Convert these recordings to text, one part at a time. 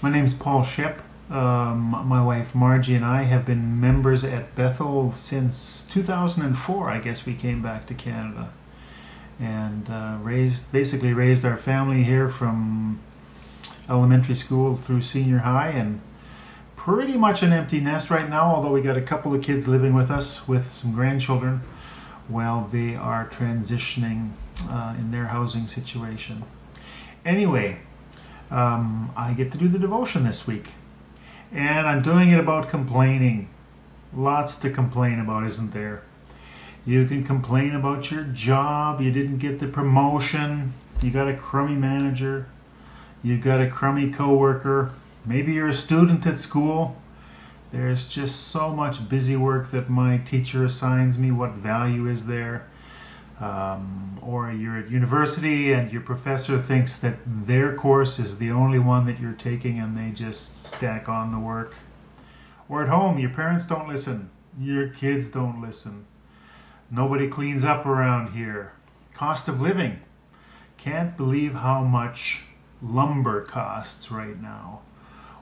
My name's Paul Schoepp. My wife Margie and I have been members at Bethel since 2004. I guess we came back to Canada and basically raised our family here from elementary school through senior high, and pretty much an empty nest right now, although we got a couple of kids living with us with some grandchildren while they are transitioning in their housing situation. Anyway, I get to do the devotion this week, and I'm doing it about complaining. Lots to complain about, isn't there? You can complain about your job, you didn't get the promotion, you got a crummy manager, you got a crummy coworker, maybe you're a student at school. There's just so much busy work that my teacher assigns me. What value is there? Or you're at university and your professor thinks that their course is the only one that you're taking and they just stack on the work. Or at home, your parents don't listen. Your kids don't listen. Nobody cleans up around here. Cost of living. Can't believe how much lumber costs right now,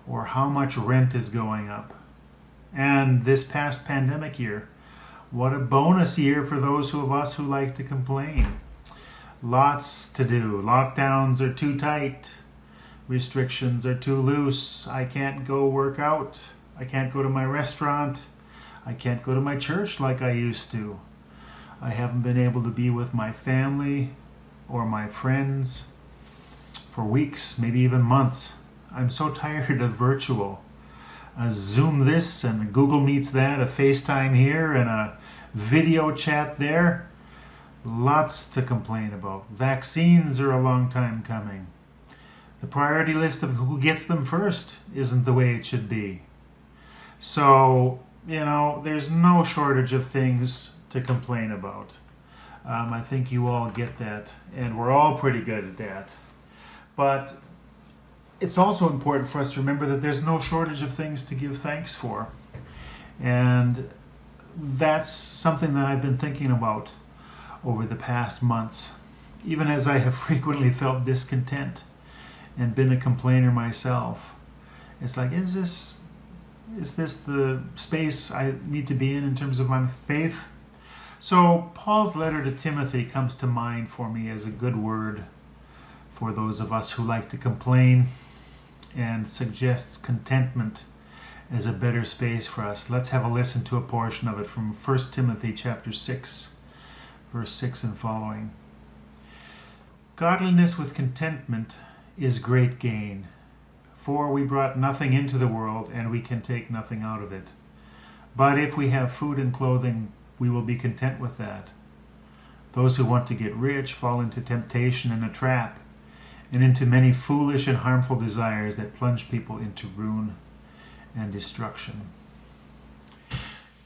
or how much rent is going up. And this past pandemic year, what a bonus year for those of us who like to complain. Lots to do. Lockdowns are too tight. Restrictions are too loose. I can't go work out. I can't go to my restaurant. I can't go to my church like I used to. I haven't been able to be with my family or my friends for weeks, maybe even months. I'm so tired of virtual. A Zoom this and a Google Meets that, a FaceTime here and a video chat there. Lots to complain about. Vaccines are a long time coming. The priority list of who gets them first isn't the way it should be. So, there's no shortage of things to complain about. I think you all get that, and we're all pretty good at that. But it's also important for us to remember that there's no shortage of things to give thanks for. And that's something that I've been thinking about over the past months, even as I have frequently felt discontent and been a complainer myself. It's like, is this the space I need to be in terms of my faith? So Paul's letter to Timothy comes to mind for me as a good word for those of us who like to complain, and suggests contentment as a better space for us. Let's have a listen to a portion of it from 1 Timothy chapter 6, verse 6 and following. Godliness with contentment is great gain, for we brought nothing into the world, and we can take nothing out of it. But if we have food and clothing, we will be content with that. Those who want to get rich fall into temptation and a trap, and into many foolish and harmful desires that plunge people into ruin and destruction.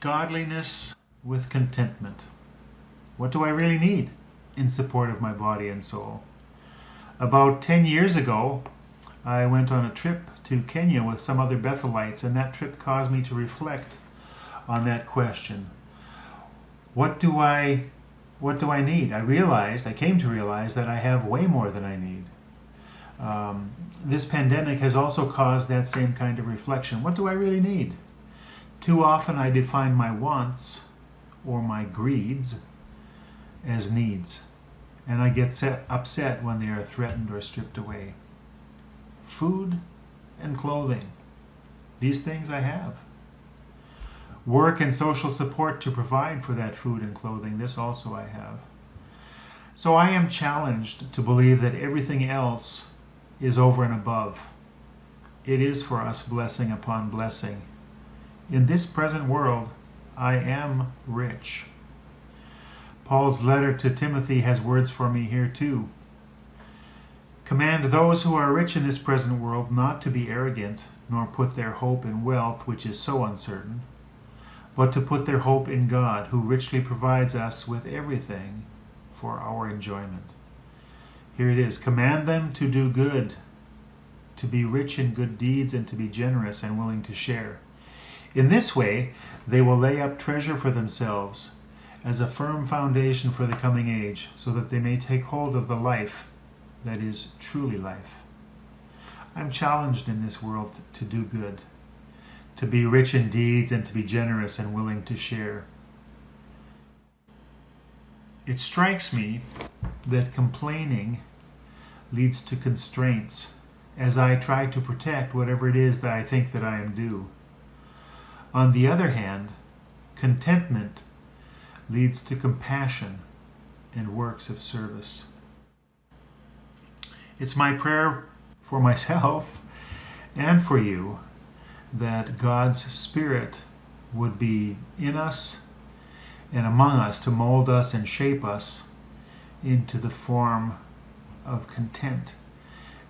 Godliness with contentment. What do I really need in support of my body and soul? About 10 years ago, I went on a trip to Kenya with some other Bethelites, and that trip caused me to reflect on that question. What do I need? I came to realize that I have way more than I need. This pandemic has also caused that same kind of reflection. What do I really need? Too often I define my wants or my greeds as needs, and I get upset when they are threatened or stripped away. Food and clothing, these things I have. Work and social support to provide for that food and clothing, this also I have. So I am challenged to believe that everything else is over and above. It is for us blessing upon blessing. In this present world, I am rich. Paul's letter to Timothy has words for me here too. Command those who are rich in this present world not to be arrogant, nor put their hope in wealth, which is so uncertain, but to put their hope in God, who richly provides us with everything for our enjoyment. Here it is. Command them to do good, to be rich in good deeds, and to be generous and willing to share. In this way, they will lay up treasure for themselves as a firm foundation for the coming age, so that they may take hold of the life that is truly life. I'm challenged in this world to do good, to be rich in deeds and to be generous and willing to share. It strikes me that complaining leads to constraints as I try to protect whatever it is that I think that I am due. On the other hand, contentment leads to compassion and works of service. It's my prayer for myself and for you that God's Spirit would be in us and among us to mold us and shape us into the form of content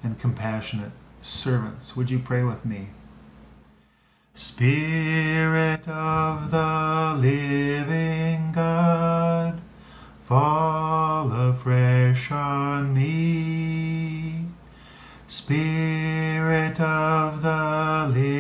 and compassionate servants. Would you pray with me? Spirit of the living God, fall afresh on me. Spirit of the living